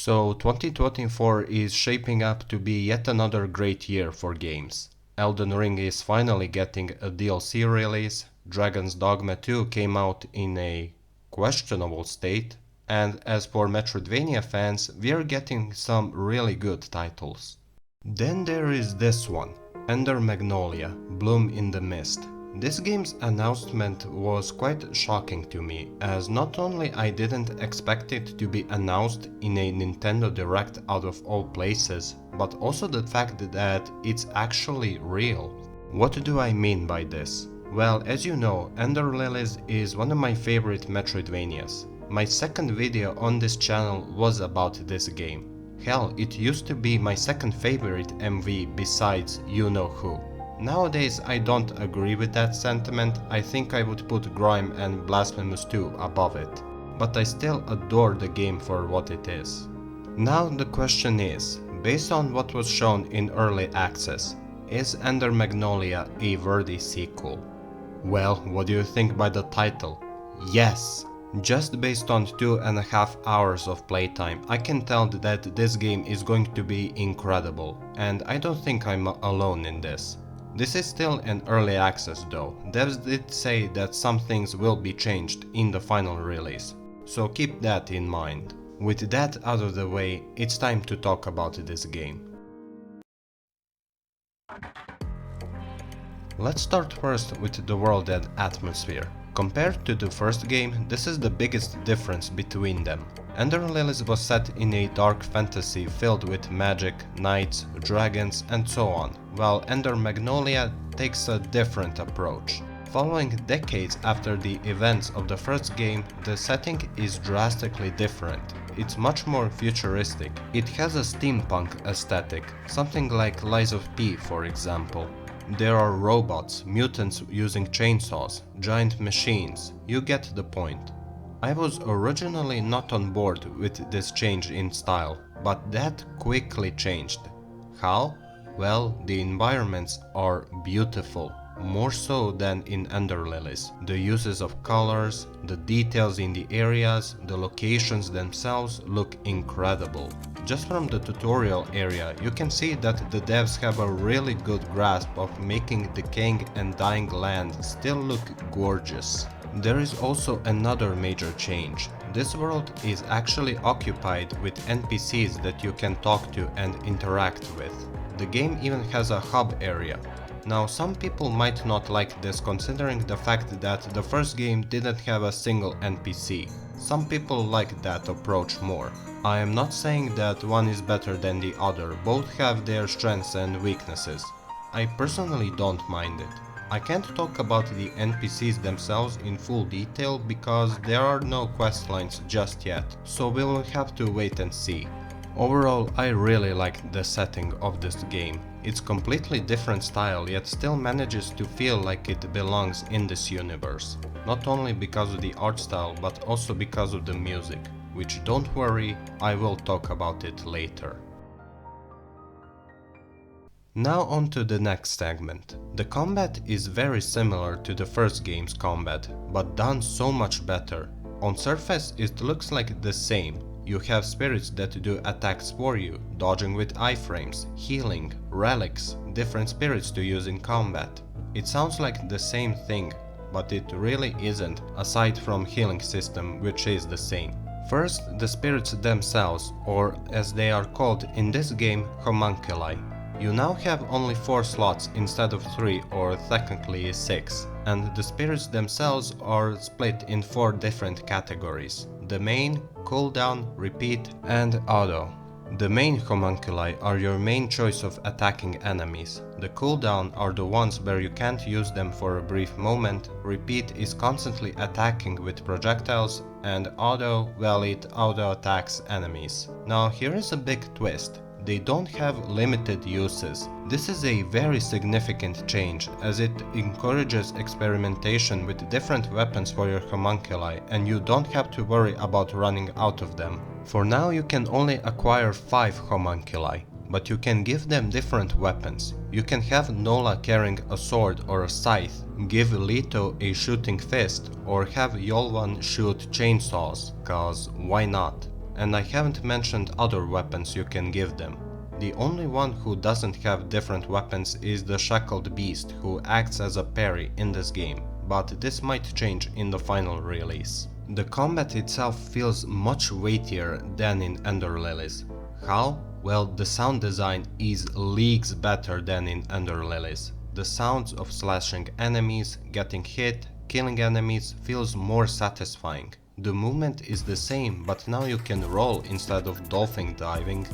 So 2024 is shaping up to be yet another great year for games. Elden Ring is finally getting a DLC release, Dragon's Dogma 2 came out in a questionable state, and as for Metroidvania fans, we're getting some really good titles. Then there is this one, Magnolia, Bloom in the Mist. This game's announcement was quite shocking to me, as not only I didn't expect it to be announced in a Nintendo Direct out of all places, but also the fact that it's actually real. What do I mean by this? Well, as you know, Ender Lilies is one of my favorite Metroidvanias. My second video on this channel was about this game. Hell, it used to be my second favorite MV besides you know who. Nowadays I don't agree with that sentiment. I think I would put Grime and Blasphemous 2 above it. But I still adore the game for what it is. Now the question is, based on what was shown in early access, is Ender Magnolia a worthy sequel? Well, what do you think by the title? Yes! Just based on 2.5 hours of playtime, I can tell that this game is going to be incredible, and I don't think I'm alone in this. This is still an early access though. Devs did say that some things will be changed in the final release, so keep that in mind. With that out of the way, it's time to talk about this game. Let's start first with the world and atmosphere. Compared to the first game, this is the biggest difference between them. Ender Lilies was set in a dark fantasy filled with magic, knights, dragons and so on, while Ender Magnolia takes a different approach. Following decades after the events of the first game, the setting is drastically different. It's much more futuristic. It has a steampunk aesthetic, something like Lies of P for example. There are robots, mutants using chainsaws, giant machines, you get the point. I was originally not on board with this change in style, but that quickly changed. How? Well, the environments are beautiful, more so than in Ender Lilies. The uses of colors, the details in the areas, the locations themselves look incredible. Just from the tutorial area, you can see that the devs have a really good grasp of making decaying and dying land still look gorgeous. There is also another major change. This world is actually occupied with NPCs that you can talk to and interact with. The game even has a hub area. Now, some people might not like this considering the fact that the first game didn't have a single NPC. Some people like that approach more. I am not saying that one is better than the other, both have their strengths and weaknesses. I personally don't mind it. I can't talk about the NPCs themselves in full detail because there are no questlines just yet, so we will have to wait and see. Overall, I really like the setting of this game. It's completely different style yet still manages to feel like it belongs in this universe. Not only because of the art style but also because of the music, which don't worry, I will talk about it later. Now on to the next segment. The combat is very similar to the first game's combat, but done so much better. On surface it looks like the same. You have spirits that do attacks for you, dodging with iframes, healing, relics, different spirits to use in combat. It sounds like the same thing, but it really isn't, aside from healing system which is the same. First, the spirits themselves, or as they are called in this game, homunculi. You now have only 4 slots instead of 3 or technically 6, and the spirits themselves are split in 4 different categories: the main, cooldown, repeat, and auto. The main homunculi are your main choice of attacking enemies. The cooldown are the ones where you can't use them for a brief moment, repeat is constantly attacking with projectiles, and auto, well, it auto attacks enemies. Now here is a big twist. They don't have limited uses. This is a very significant change as it encourages experimentation with different weapons for your homunculi and you don't have to worry about running out of them. For now you can only acquire 5 homunculi, but you can give them different weapons. You can have Nola carrying a sword or a scythe, give Leto a shooting fist, or have Yolwan shoot chainsaws, cause why not? and I haven't mentioned other weapons you can give them. The only one who doesn't have different weapons is the Shackled Beast, who acts as a parry in this game, but this might change in the final release. The combat itself feels much weightier than in Ender Lilies. How? Well, the sound design is leagues better than in Ender Lilies. The sounds of slashing enemies, getting hit, killing enemies feels more satisfying. The movement is the same, but now you can roll instead of dolphin diving.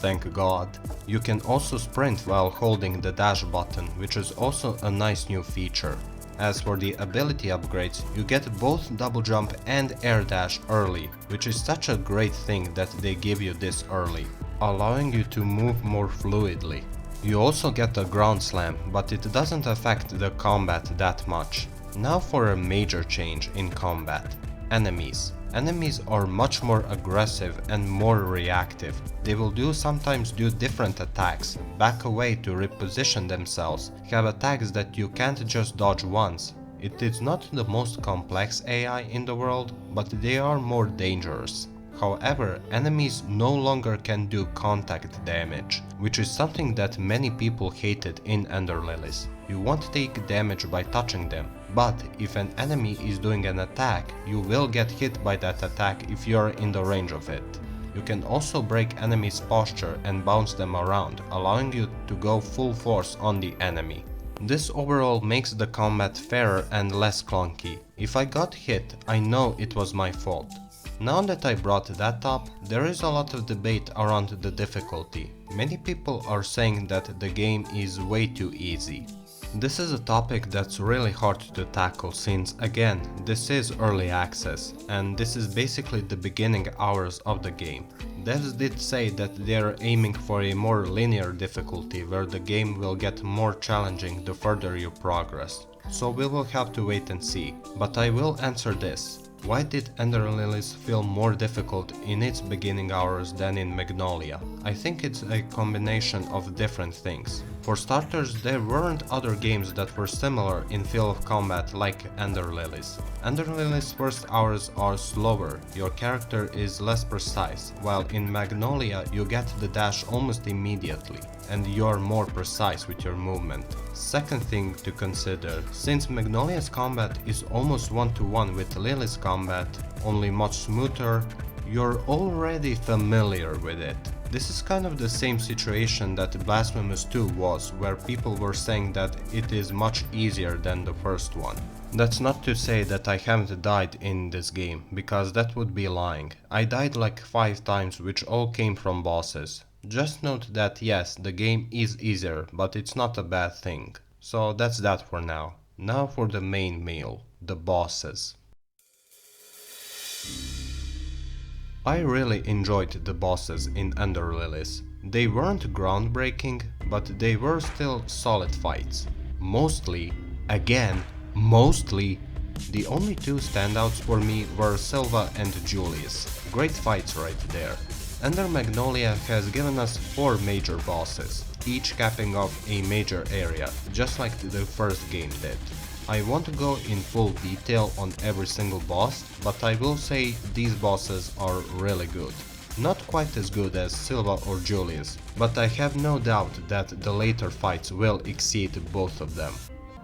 Thank God. You can also sprint while holding the dash button, which is also a nice new feature. As for the ability upgrades, you get both double jump and air dash early, which is such a great thing that they give you this early, allowing you to move more fluidly. You also get a ground slam, but it doesn't affect the combat that much. Now for a major change in combat. Enemies. Enemies are much more aggressive and more reactive. They will sometimes do different attacks, back away to reposition themselves, have attacks that you can't just dodge once. It is not the most complex AI in the world, but they are more dangerous. However, enemies no longer can do contact damage, which is something that many people hated in Ender Lilies. You won't take damage by touching them, but if an enemy is doing an attack, you will get hit by that attack if you're in the range of it. You can also break enemies' posture and bounce them around, allowing you to go full force on the enemy. This overall makes the combat fairer and less clunky. If I got hit, I know it was my fault. Now that I brought that up, there is a lot of debate around the difficulty. Many people are saying that the game is way too easy. This is a topic that's really hard to tackle since, again, this is early access, and this is basically the beginning hours of the game. Devs did say that they're aiming for a more linear difficulty where the game will get more challenging the further you progress. So we will have to wait and see, but I will answer this. Why did Ender Lilies feel more difficult in its beginning hours than in Magnolia? I think it's a combination of different things. For starters, there weren't other games that were similar in feel of combat like Ender Lilies. Ender Lilies' first hours are slower, your character is less precise, while in Magnolia you get the dash almost immediately, and you're more precise with your movement. Second thing to consider, since Magnolia's combat is almost one-to-one with Lily's combat, only much smoother, you're already familiar with it. This is kind of the same situation that Blasphemous 2 was, where people were saying that it is much easier than the first one. That's not to say that I haven't died in this game, because that would be lying. I died like 5 times, which all came from bosses. Just note that yes, the game is easier, but it's not a bad thing. So that's that for now. Now for the main meal, the bosses. I really enjoyed the bosses in Ender Lilies. They weren't groundbreaking, but they were still solid fights. Mostly, the only 2 standouts for me were Silva and Julius. Great fights right there. Ender Magnolia has given us 4 major bosses, each capping off a major area, just like the first game did. I won't go in full detail on every single boss, but I will say these bosses are really good. Not quite as good as Silva or Julius, but I have no doubt that the later fights will exceed both of them.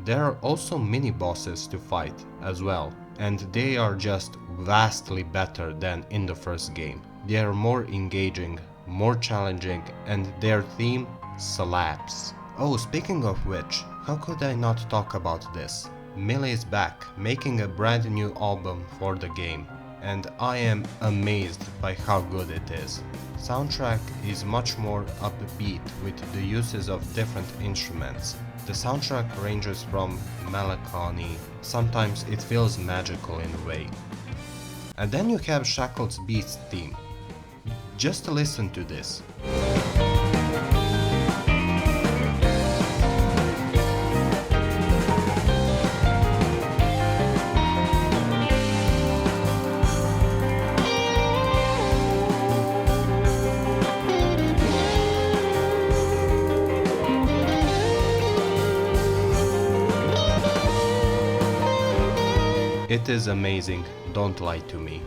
There are also mini bosses to fight as well, and they are just vastly better than in the first game. They are more engaging, more challenging, and their theme slaps. Oh, speaking of which, how could I not talk about this? Melee is back, making a brand new album for the game, and I am amazed by how good it is. Soundtrack is much more upbeat with the uses of different instruments. The soundtrack ranges from melancholy, sometimes it feels magical in a way. And then you have Shackled's Beast theme. Just listen to this. It is amazing, don't lie to me.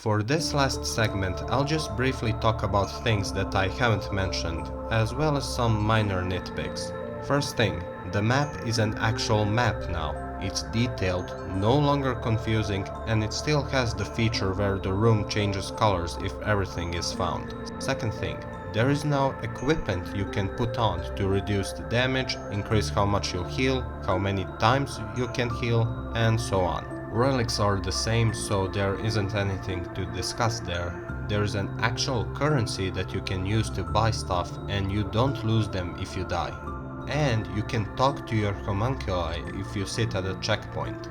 For this last segment, I'll just briefly talk about things that I haven't mentioned, as well as some minor nitpicks. First thing, the map is an actual map now. It's detailed, no longer confusing, and it still has the feature where the room changes colors if everything is found. Second thing, there is now equipment you can put on to reduce the damage, increase how much you'll heal, how many times you can heal, and so on. Relics are the same, so there isn't anything to discuss there. There is an actual currency that you can use to buy stuff, and you don't lose them if you die. And you can talk to your homunculi if you sit at a checkpoint.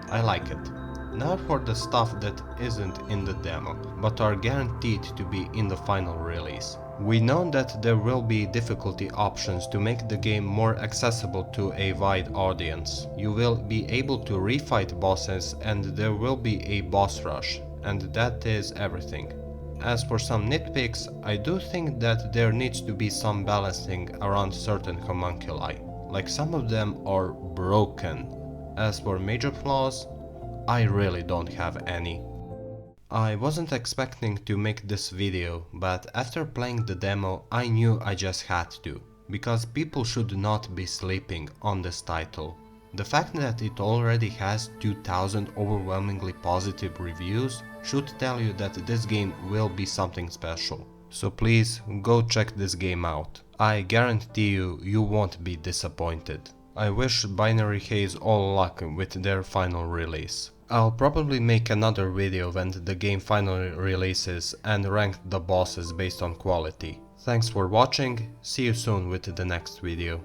I like it. Now for the stuff that isn't in the demo, but are guaranteed to be in the final release. We know that there will be difficulty options to make the game more accessible to a wide audience. You will be able to refight bosses and there will be a boss rush, and that is everything. As for some nitpicks, I do think that there needs to be some balancing around certain homunculi, like some of them are broken. As for major flaws, I really don't have any. I wasn't expecting to make this video, but after playing the demo I knew I just had to, because people should not be sleeping on this title. The fact that it already has 2000 overwhelmingly positive reviews should tell you that this game will be something special. So please go check this game out. I guarantee you, you won't be disappointed. I wish Binary Haze all luck with their final release. I'll probably make another video when the game finally releases and rank the bosses based on quality. Thanks for watching, see you soon with the next video.